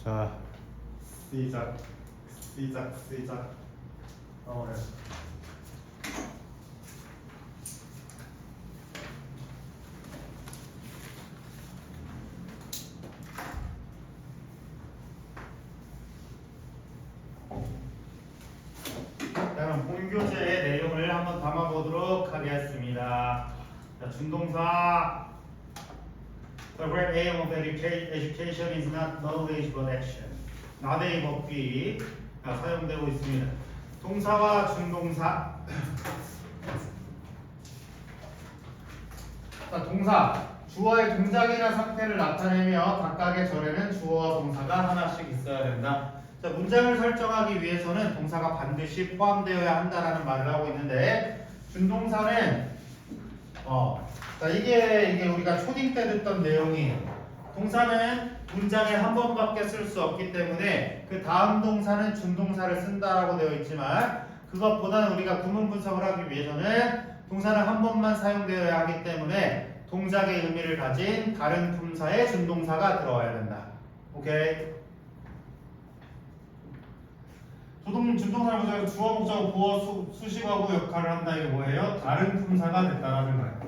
자, 시작. 오늘 다음 본교재의 내용을 한번 담아보도록 하겠습니다. 자, 준동사. The great aim of education is not knowledge but action. 나대의 법규 사용되고 있습니다. 동사와 준동사. 자, 동사. 주어의 동작이나 상태를 나타내며 각각의 절에는 주어와 동사가 하나씩 있어야 된다. 자, 문장을 설정하기 위해서는 동사가 반드시 포함되어야 한다라는 말을 하고 있는데, 준동사는 자, 이게 우리가 초딩 때 듣던 내용이에요. 동사는 문장에 한 번밖에 쓸 수 없기 때문에 그 다음 동사는 준동사를 쓴다라고 되어 있지만, 그것보다는 우리가 구문 분석을 하기 위해서는 동사는 한 번만 사용되어야 하기 때문에 동작의 의미를 가진 다른 품사의 준동사가 들어와야 된다. 오케이? 준동사를 보자면 주어, 목적, 보어, 수식어구 역할을 한다. 이게 뭐예요? 다른 품사가 됐다라는 거예요.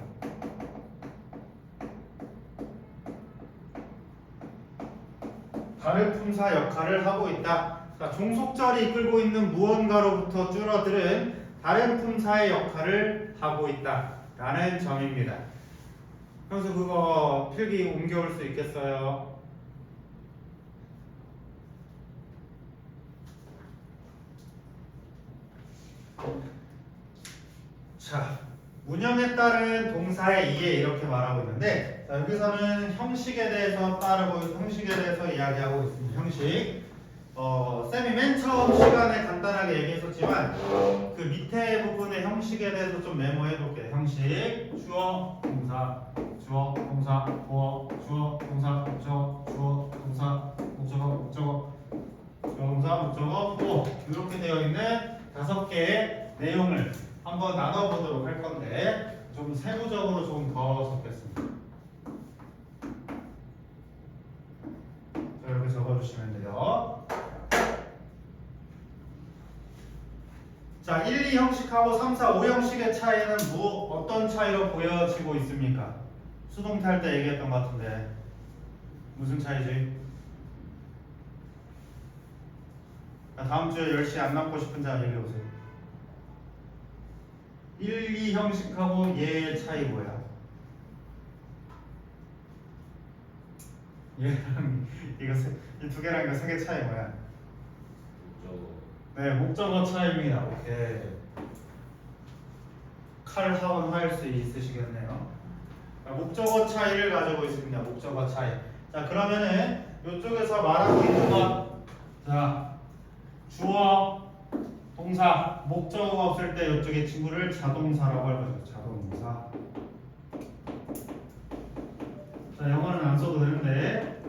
다른 품사 역할을 하고 있다. 그러니까 종속절이 이끌고 있는 무언가로부터 줄어들은 다른 품사의 역할을 하고 있다 라는 점입니다. 그래서 그거 필기 옮겨올 수 있겠어요? 자, 문형에 따른 동사의 이해 이렇게 말하고 있는데, 자, 여기서는 형식에 대해서 형식에 대해서 이야기하고 있습니다. 형식. 쌤이 맨 처음 시간에 간단하게 얘기했었지만 그 밑에 부분의 형식에 대해서 좀 메모해 볼게요. 형식. 주어, 동사, 보어, 주어, 동사, 목적어, 주어, 동사, 목적어, 보어. 이렇게 되어 있는 5개의 내용을 한번 나눠보도록 할 건데, 좀 세부적으로 좀 더 적겠습니다. 자, 이렇게 적어주시면 돼요. 자, 1, 2형식하고 3, 4, 5형식의 차이는 어떤 차이로 보여지고 있습니까? 수동태 할 때 얘기했던 것 같은데 무슨 차이지? 자, 다음 주에 10시 안 남고 싶은 자 얘기해보세요. 1, 2형식하고 얘의 차이 뭐야? 얘랑 이 두 개랑 이거 세 개 차이 뭐야? 네, 목적어 차이입니다. 오케이. 칼하원 할 수 있으시겠네요. 목적어 차이를 가지고 있습니다. 목적어 차이. 자, 그러면은 이쪽에서 말하고 있는 것, 자, 주어, 동사, 목적어가 없을 때 이쪽에 친구를 자동사라고 할 거죠. 자동사. 자, 영어는 안 써도 되는데,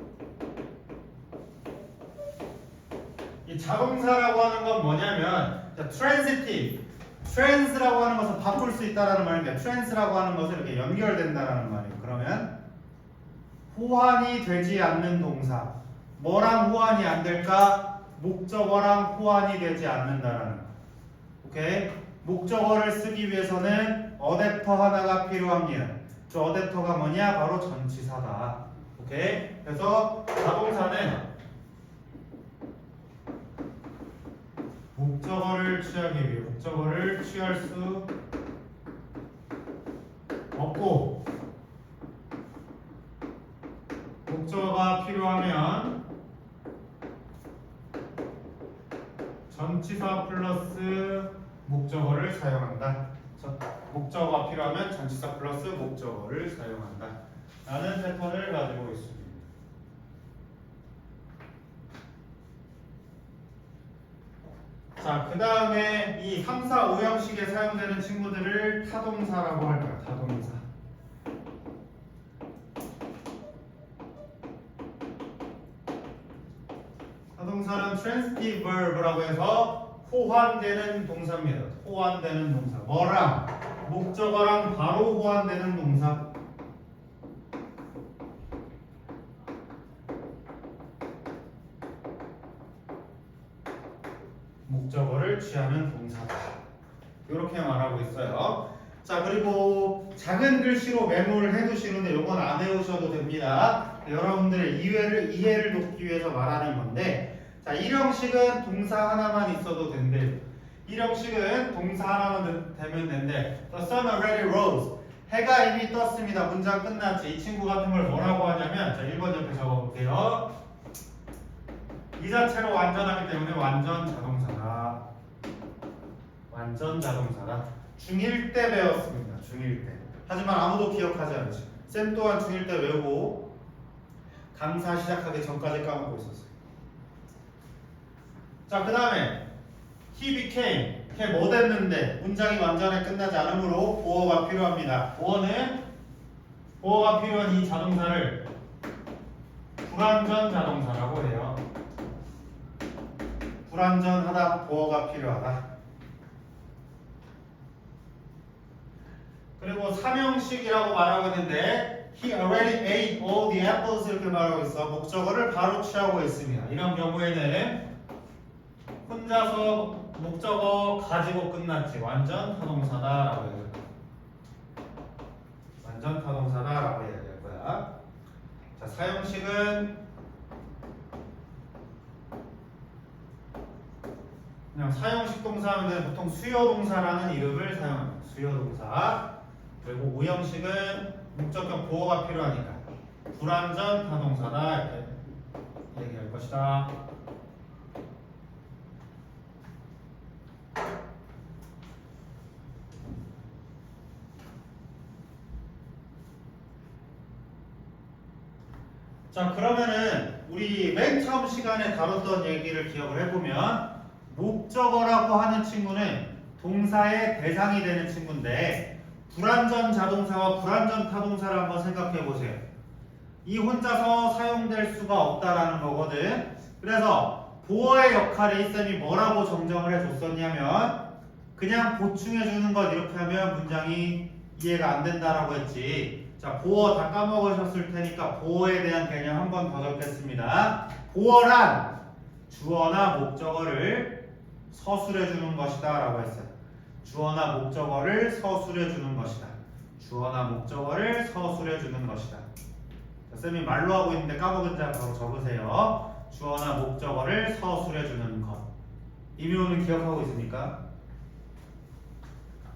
이 자동사라고 하는 건 뭐냐면, 자, trans라고 하는 것을 바꿀 수 있다라는 말입니다. trans라고 하는 것을 이렇게 연결된다라는 말이에요. 그러면 호환이 되지 않는 동사. 뭐랑 호환이 안 될까? 목적어랑 호환이 되지 않는다라는 거. 오케이? 목적어를 쓰기 위해서는 어댑터 하나가 필요합니다. 그 어댑터가 뭐냐? 바로 전치사다. 오케이? 그래서 자동사는 목적어를 취할 수 없고, 목적어가 필요하면 전치사 플러스 목적어를 사용한다. 목적어가 필요하면 전치사 플러스 목적어를 사용한다 라는 패턴을 가지고 있습니다. 자, 그 다음에 이 3, 4, 5형식에 사용되는 친구들을 타동사라고 할 거야. 타동사. 타동사는 transitive verb라고 해서 호환되는 동사입니다. 호환되는 동사. 뭐랑? 목적어랑 바로 호환되는 동사. 목적어를 취하는 동사다. 이렇게 말하고 있어요. 자, 그리고 작은 글씨로 메모를 해두시는데 요건 안 외우셔도 됩니다. 여러분들의 이해를 돕기 위해서 말하는 건데, 자, 일형식은 동사 하나만 있어도 된대요. 일형식은 동사 하나만 되면 된대. The sun already rose. 해가 이미 떴습니다. 문장 끝났지. 이 친구 같은 걸 뭐라고 하냐면, 자, 1번 옆에 적어볼게요. 이 자체로 완전하기 때문에 완전 자동사다. 완전 자동사다. 중1 때 배웠습니다. 중1 때. 하지만 아무도 기억하지 않지. 쌤 또한 중1 때 외우고 강사 시작하기 전까지 까먹고 있었어요. 자, 그 다음에 he became. 걔 뭐 됐는데 문장이 완전히 끝나지 않으므로 보어가 필요합니다. 보어가 필요한 이 자동사를 불완전 자동사라고 해요. 불완전하다, 보어가 필요하다. 그리고 삼형식이라고 말하고 있는데 he already ate all the apples 이렇게 말하고 있어. 목적어를 바로 취하고 있습니다. 이런 경우에는 혼자서 목적어 가지고 끝났지. 완전 타동사다라고 해야 될 거야. 완전 타동사다라고 해야 될 거야. 자, 사형식은 그냥 사형식 동사하면 보통 수요동사라는 이름을 사용합니다. 수요동사. 그리고 우형식은 목적격 보어가 필요하니까 불완전 타동사다 이렇게 얘기할 것이다. 자, 그러면은 우리 맨 처음 시간에 다뤘던 얘기를 기억을 해보면 목적어라고 하는 친구는 동사의 대상이 되는 친구인데 불완전 자동사와 불완전 타동사를 한번 생각해 보세요. 이 혼자서 사용될 수가 없다라는 거거든. 그래서 보어의 역할을 이 쌤이 뭐라고 정정을 해줬었냐면 그냥 보충해 주는 것 이렇게 하면 문장이 이해가 안 된다라고 했지. 자, 보어 다 까먹으셨을 테니까 보어에 대한 개념 한 번 더 적겠습니다. 보어란 주어나 목적어를 서술해 주는 것이다 라고 했어요. 주어나 목적어를 서술해 주는 것이다. 주어나 목적어를 서술해 주는 것이다. 자, 쌤이 말로 하고 있는데 까먹은 자 바로 적으세요. 주어나 목적어를 서술해 주는 것. 이미호는 기억하고 있습니까?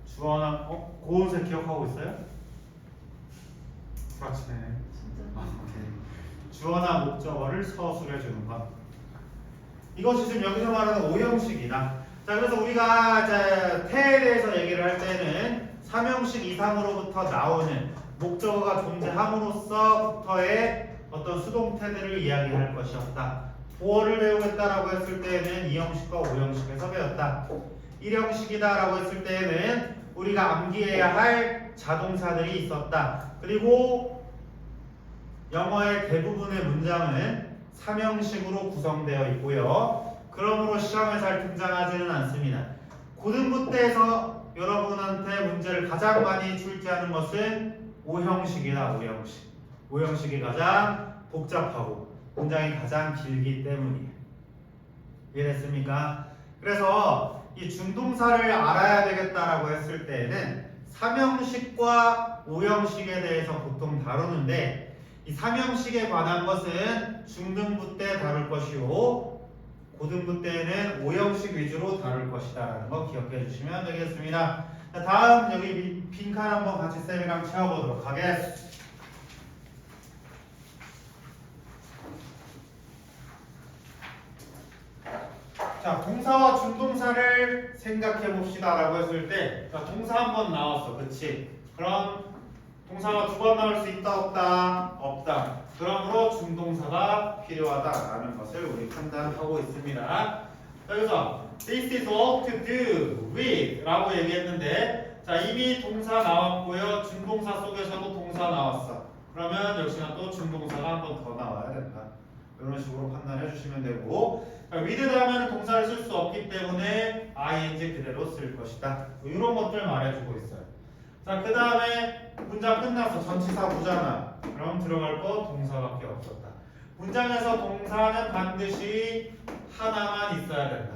주어나 고은세 기억하고 있어요? 그렇지. 오케이. 주어나 목적어를 서술해 주는 것. 이것이 지금 여기서 말하는 오형식이다. 자, 그래서 우리가 태에 대해서 얘기를 할 때는 3형식 이상으로부터 나오는 목적어가 존재함으로써부터의 어떤 수동태들을 이야기할 것이었다. 보어를 배우겠다라고 했을 때에는 2형식과 5형식에서 배웠다. 1형식이다라고 했을 때에는 우리가 암기해야 할 자동사들이 있었다. 그리고 영어의 대부분의 문장은 3형식으로 구성되어 있고요. 그러므로 시험에 잘 등장하지는 않습니다. 고등부 때에서 여러분한테 문제를 가장 많이 출제하는 것은 5형식이다. 5형식. 5형식이 가장 복잡하고 문장이 가장 길기 때문이에요. 이해됐습니까? 그래서 이 준동사를 알아야 되겠다라고 했을 때에는 3형식과 5형식에 대해서 보통 다루는데 이 3형식에 관한 것은 중등부 때 다룰 것이고 고등부 때는 5형식 위주로 다룰 것이다 라는 거 기억해 주시면 되겠습니다. 자, 다음 여기 빈칸 한번 같이 쌤이랑 채워보도록 하겠습니다. 자, 동사와 준동사를 생각해 봅시다 라고 했을 때 자, 동사 한 번 나왔어. 그치? 그럼 동사가 두 번 나올 수 있다 없다? 없다. 그러므로 준동사가 필요하다라는 것을 우리 판단하고 있습니다. 여기서 This is all to do with 라고 얘기했는데 자, 이미 동사 나왔고요. 준동사 속에서도 동사 나왔어. 그러면 역시나 또 준동사가 한 번 더 나와야 된다. 이런 식으로 판단해 주시면 되고 with 하면 동사를 쓸 수 없기 때문에 ing 그대로 쓸 것이다. 이런 것들 말해주고 있어요. 자, 그 다음에 문장 끝났어. 전치사 부잖아. 그럼 들어갈 거 동사밖에 없었다. 문장에서 동사는 반드시 하나만 있어야 된다.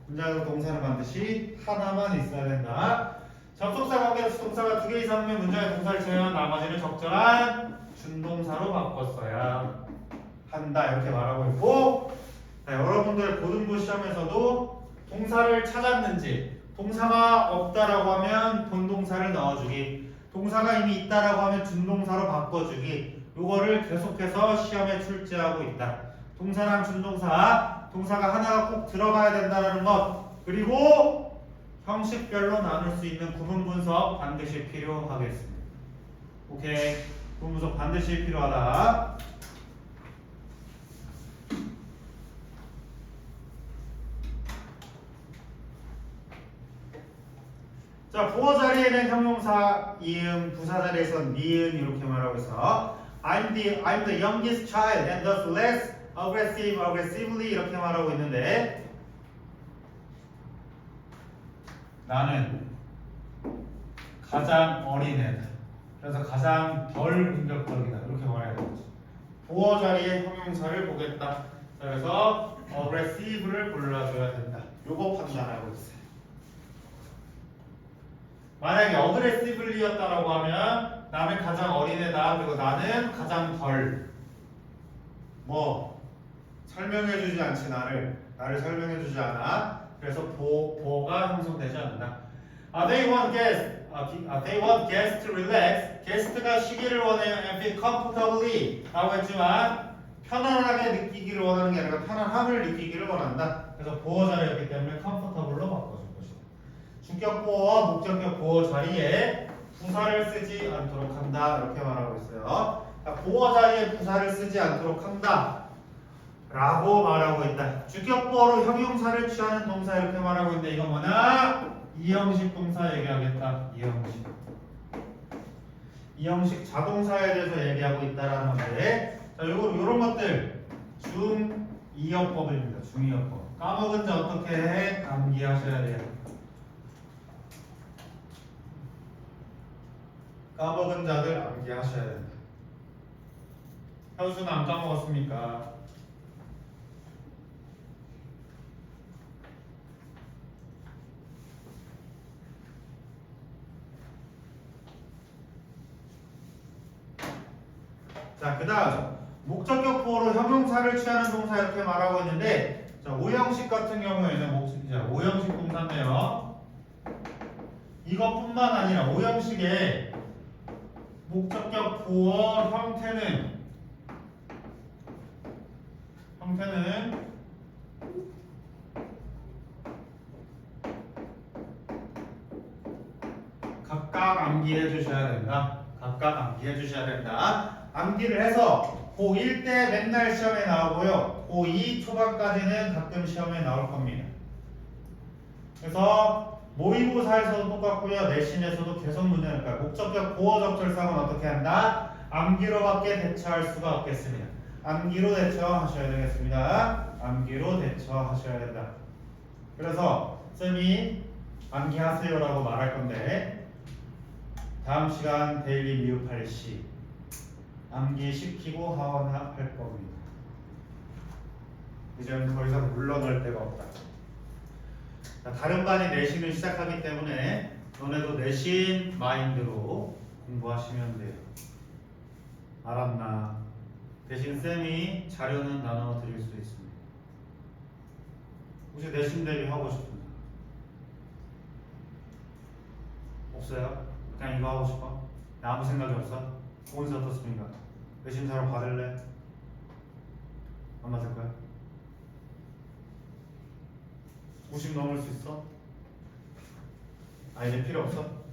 문장에서 동사는 반드시 하나만 있어야 된다. 접속사 관계에서 동사가 2개 이상이면 문장에 동사를 채우면 나머지는 적절한 준동사로 바꿨어야 한다 이렇게 말하고 있고, 네, 여러분들 고등부 시험에서도 동사를 찾았는지, 동사가 없다라고 하면 본동사를 넣어주기, 동사가 이미 있다라고 하면 준동사로 바꿔주기, 요거를 계속해서 시험에 출제하고 있다. 동사랑 준동사, 동사가 하나가 꼭 들어가야 된다는 것, 그리고 형식별로 나눌 수 있는 구분 분석 반드시 필요하겠습니다. 오케이, 구분 분석 반드시 필요하다. 자, 보어 자리에는 형용사 이음, 부사 자리에선 니은 이렇게 말하고 있어. I'm the youngest child and thus less aggressively 이렇게 말하고 있는데, 나는 가장 어린 애다. 그래서 가장 덜 공격적이다. 이렇게 말해야 되겠지. 보어 자리에 형용사를 보겠다. 자, 그래서 aggressive를 골라줘야 된다. 요거 판단하고 있어요. 만약에 aggressively였다라고 하면 나는 가장 어린애다. 그리고 나는 가장 덜 설명해주지 않지. 나를 설명해주지 않아. 그래서 보어가 형성되지 않는다. They want guests to relax. 게스트가 쉬기를 원해요. And feel comfortably 라고 했지만 편안하게 느끼기를 원하는 게 아니라 편안함을 느끼기를 원한다. 그래서 보어 자리였기 때문에 comfortable로 바꿔줄 것이다. 주격 보어, 목적격 보어 자리에 부사를 쓰지 않도록 한다. 이렇게 말하고 있어요. 보어 자리에 부사를 쓰지 않도록 한다 라고 말하고 있다. 주격 보어로 형용사를 취하는 동사 이렇게 말하고 있는데, 이건 뭐냐? 이형식 동사 얘기하겠다. 이형식 자동사에 대해서 얘기하고 있다라는 건데, 자, 요런 것들 중이어법입니다. 중이어법. 까먹은 자 어떻게 해? 암기하셔야 돼요. 까먹은 자들 암기하셔야 된다. 현수는 안 까먹었습니까? 자, 그 다음 목적격 보어로 형용사를 취하는 동사 이렇게 말하고 있는데, 자, 오형식 같은 경우에는 오형식 동사인데요. 이것뿐만 아니라 오형식의 목적격 보어 형태는 각각 암기해 주셔야 된다. 각각 암기해 주셔야 된다. 암기를 해서 고1 때 맨날 시험에 나오고요. 고2 초반까지는 가끔 시험에 나올 겁니다. 그래서 모의고사에서도 똑같고요. 내신에서도 계속 문제는 거예요. 목적격 보어 적절성은 어떻게 한다? 암기로밖에 대처할 수가 없겠습니다. 암기로 대처하셔야 되겠습니다. 암기로 대처하셔야 된다. 그래서 쌤이 암기하세요라고 말할 건데, 다음 시간 데일리 미흡할 시 암기시키고 하원할 겁니다. 이제는 더 이상 물러날 데가 없다. 자, 다른 반이 내신을 시작하기 때문에 너네도 내신 마인드로 공부하시면 돼요. 알았나? 대신 쌤이 자료는 나눠 드릴 수 있습니다. 혹시 내신 대비 하고 싶은 사람 없어요? 그냥 이거 하고 싶어? 아무 생각이 없어? 고은서 어떻습니까? 내신 자료 받을래? 안 받을 거야? 50 넘을 수 있어? 아, 이제 필요 없어?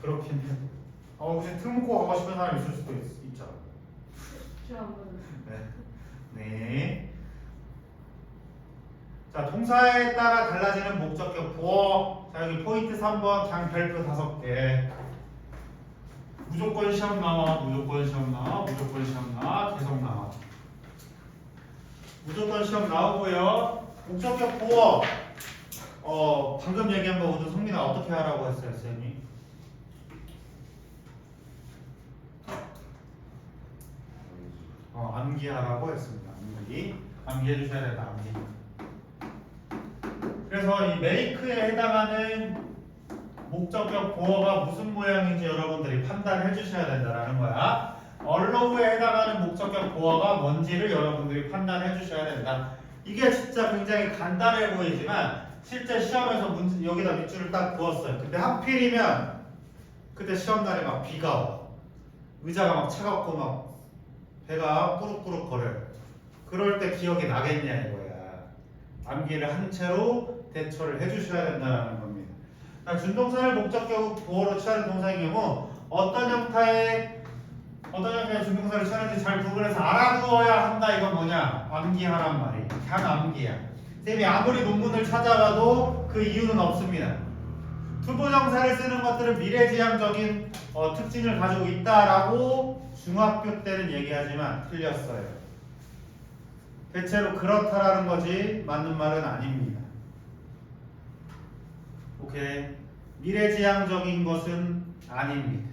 그렇긴 해. 혹시 특목고 가고 싶은 사람 있을 수도 있잖아. 네. 네. 자, 동사에 따라 달라지는 목적격 보어. 자, 여기 포인트 3번 그냥 별표 5개. 무조건 시험 나와, 무조건 시험 나와, 무조건 시험 나와, 계속 나와. 무조건 시험 나오고요. 목적격 보어. 방금 얘기한 거거든. 성민아 어떻게 하라고 했어요, 쌤이? 암기하라고 했습니다. 암기해 주셔야 된다. 암기. 그래서 이 make에 해당하는 목적격 보어가 무슨 모양인지 여러분들이 판단해 주셔야 된다라는 거야. allow에 해당하는 목적격 보어가 뭔지를 여러분들이 판단해 주셔야 된다. 이게 진짜 굉장히 간단해 보이지만 실제 시험에서 문제 여기다 밑줄을 딱 그었어요. 근데 하필이면 그때 시험날에 막 비가 와. 의자가 막 차갑고 막 배가 꾸룩꾸룩 거려요. 그럴 때 기억이 나겠냐 이거야. 암기를 한 채로 대처를 해주셔야 된다는 겁니다. 준동사를 목적격 보어로 취하는 동사의 경우 어떤 형태의 준동사를 취하는지 잘 구분해서 알아두어야 한다. 이건 뭐냐? 암기하란 말이에요. 그냥 암기야. 쌤이 아무리 논문을 찾아봐도 그 이유는 없습니다. 투부정사를 쓰는 것들은 미래지향적인 특징을 가지고 있다라고 중학교 때는 얘기하지만 틀렸어요. 대체로 그렇다라는 거지 맞는 말은 아닙니다. 오케이. 미래지향적인 것은 아닙니다.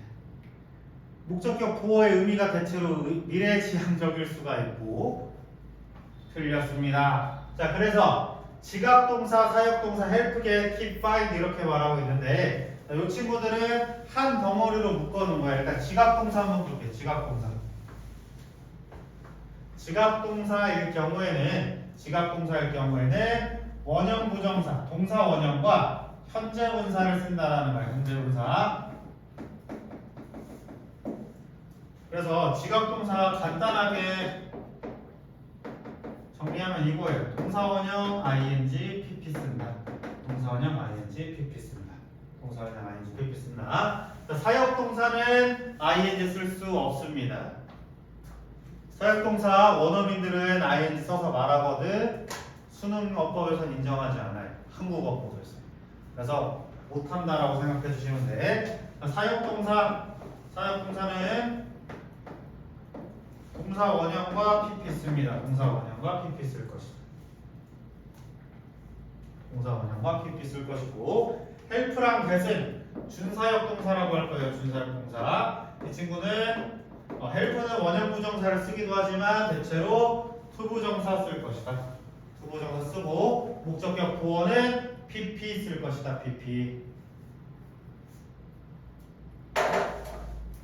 목적격 보어의 의미가 대체로 미래지향적일 수가 있고 틀렸습니다. 자, 그래서 지각동사, 사역동사, help, get, keep, find 이렇게 말하고 있는데 이 친구들은 한 덩어리로 묶어놓은 거야. 일단 지각동사 한번 볼게요. 지각동사일 경우에는 원형 부정사, 동사 원형과 현재 분사를 쓴다라는 거예요. 현재 분사. 그래서 지각동사 간단하게 정리하면 이거예요. 동사원형 ing pp 쓴다. 동사원형 ing pp 쓴다. 동사원형 ing pp 쓴다. 사역동사는 ing 쓸 수 없습니다. 사역동사 원어민들은 ing 써서 말하거든 수능어법에서는 인정하지 않아요. 한국어법에서. 그래서 못한다라고 생각해 주시면 돼. 사역동사는 동사 원형과 pp 씁니다. 동사 원형과 pp 쓸 것이다. 동사 원형과 pp 쓸 것이고 help랑 get은 준사역 동사라고 할 거예요. 준사역 동사. 이 친구는 help는 원형 부정사를 쓰기도 하지만 대체로 투부정사 쓸 것이다. 투부정사 쓰고 목적격 보어는 pp 쓸 것이다. pp.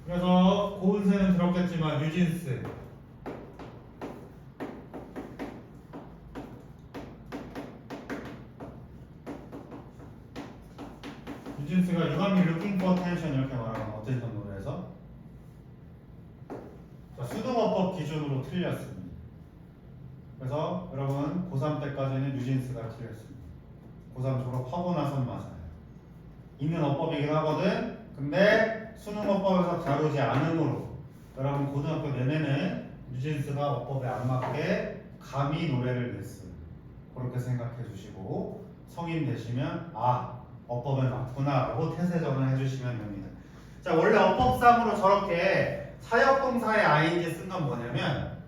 그래서 고은세는 들었겠지만 뉴진스 뉴진스가 You got me looking for attention 이렇게 말하면 어떤 노래에서 수동어법 기준으로 틀렸습니다. 그래서 여러분 고3 때까지는 뉴진스가 틀렸습니다. 고3 졸업하고 나선 맞아요. 있는 어법이긴 하거든. 근데 수능어법에서 다루지 않으므로 여러분 고등학교 내내는 뉴진스가 어법에 안 맞게 감히 노래를 냈어요. 그렇게 생각해 주시고 성인 되시면 어법에 맞구나 라고 태세전을 해주시면 됩니다. 자, 원래 어법상으로 저렇게 사역동사의 ing 쓴 건 뭐냐면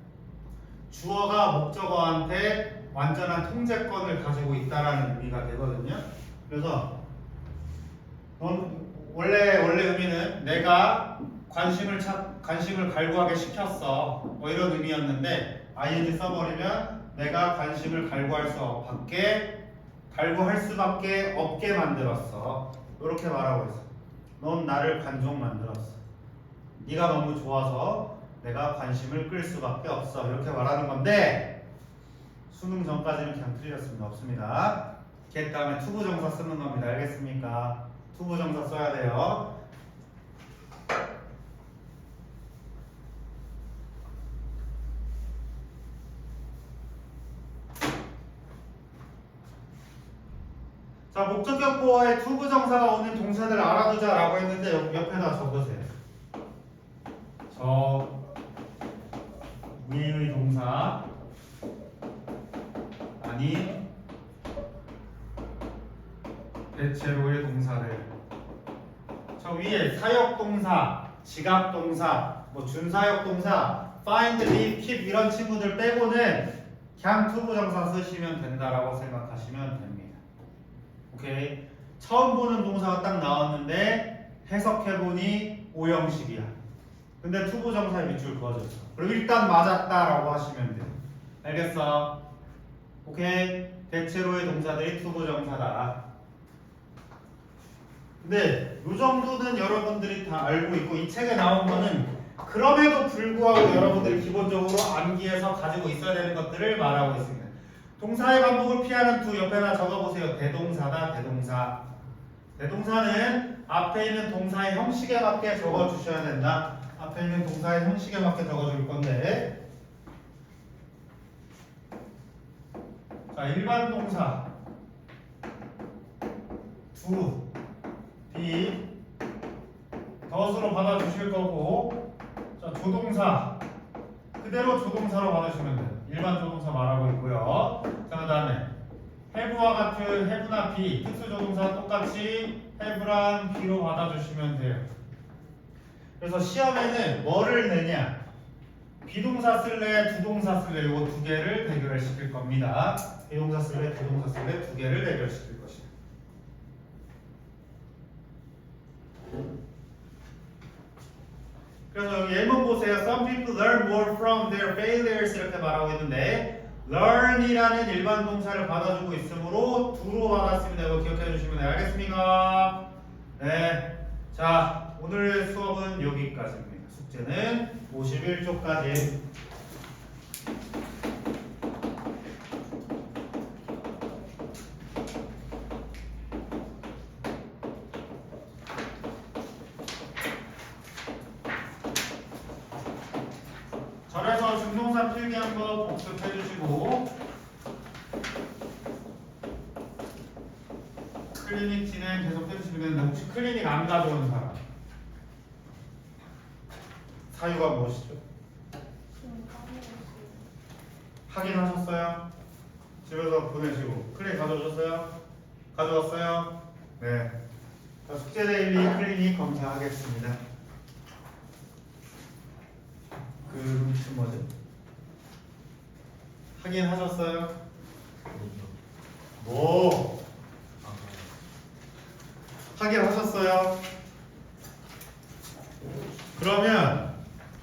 주어가 목적어한테 완전한 통제권을 가지고 있다라는 의미가 되거든요. 그래서 원래 의미는 내가 관심을 갈구하게 시켰어 이런 의미였는데 ing 써버리면 내가 관심을 갈구할 수밖에 없게 만들었어. 이렇게 말하고 있어. 넌 나를 관종 만들었어. 네가 너무 좋아서 내가 관심을 끌 수밖에 없어. 이렇게 말하는 건데 수능 전까지는 그냥 틀렸습니다. 없습니다. get 다음에 투부정사 쓰는 겁니다. 알겠습니까? 투부정사 써야 돼요. 자, 목적격 보어에 투부정사가 오는 동사들을 알아두자라고 했는데 옆에다 적으세요. 위의 동사 아닌 대체로의 동사들. 저 위에 사역동사, 지각동사, 준사역동사, find, leave, keep 이런 친구들 빼고는 그냥 투부정사 쓰시면 된다라고 생각하시면 됩니다. 오케이. 처음 보는 동사가 딱 나왔는데 해석해보니 오형식이야. 근데 투부정사에 밑줄 그어졌어. 그럼 일단 맞았다라고 하시면 돼요. 알겠어? 오케이. 대체로의 동사들이 투부정사다. 근데 이 정도는 여러분들이 다 알고 있고 이 책에 나온 거는 그럼에도 불구하고 여러분들이 기본적으로 암기해서 가지고 있어야 되는 것들을 말하고 있습니다. 동사의 반복을 피하는 두 옆에다 적어보세요. 대동사다, 대동사. 대동사는 앞에 있는 동사의 형식에 맞게 적어주셔야 된다. 앞에 있는 동사의 형식에 맞게 적어줄 건데, 자, 일반 동사 두, 비, 덫으로 받아주실 거고, 자, 조동사 그대로 조동사로 받으시면 돼요. 일반 조동사 말하고 있고요. 자, 그 다음에 have와 같은 have나 be 특수 조동사 똑같이 have랑 be로 받아주시면 돼요. 그래서 시험에는 뭐를 내냐? 비동사 쓸래, 두동사 쓸래 이거 두 개를 대결시킬 겁니다. 비동사 쓸래, 두동사 쓸래 두 개를 대결시킬 것이다. 그래서 여기 예문 보세요. Some people learn more from their failures 이렇게 말하고 있는데 learn이라는 일반 동사를 받아주고 있으므로 do로 받았습니다. 이거 기억해 주시면 돼요. 알겠습니까? 네. 자, 오늘 수업은 여기까지입니다. 숙제는 51쪽까지. 절에서 중동사 필기 한번 복습해 주시고 클리닉 진행 계속 해주시면 되는데 혹시 클리닉 안 가져온 사람 사유가 무엇이죠? 확인하셨어요? 집에서 보내시고 클리닉 가져오셨어요? 가져왔어요? 네. 자, 숙제 데일리 클리닉 검사하겠습니다. 그 루트 뭐죠? 확인하셨어요? 뭐?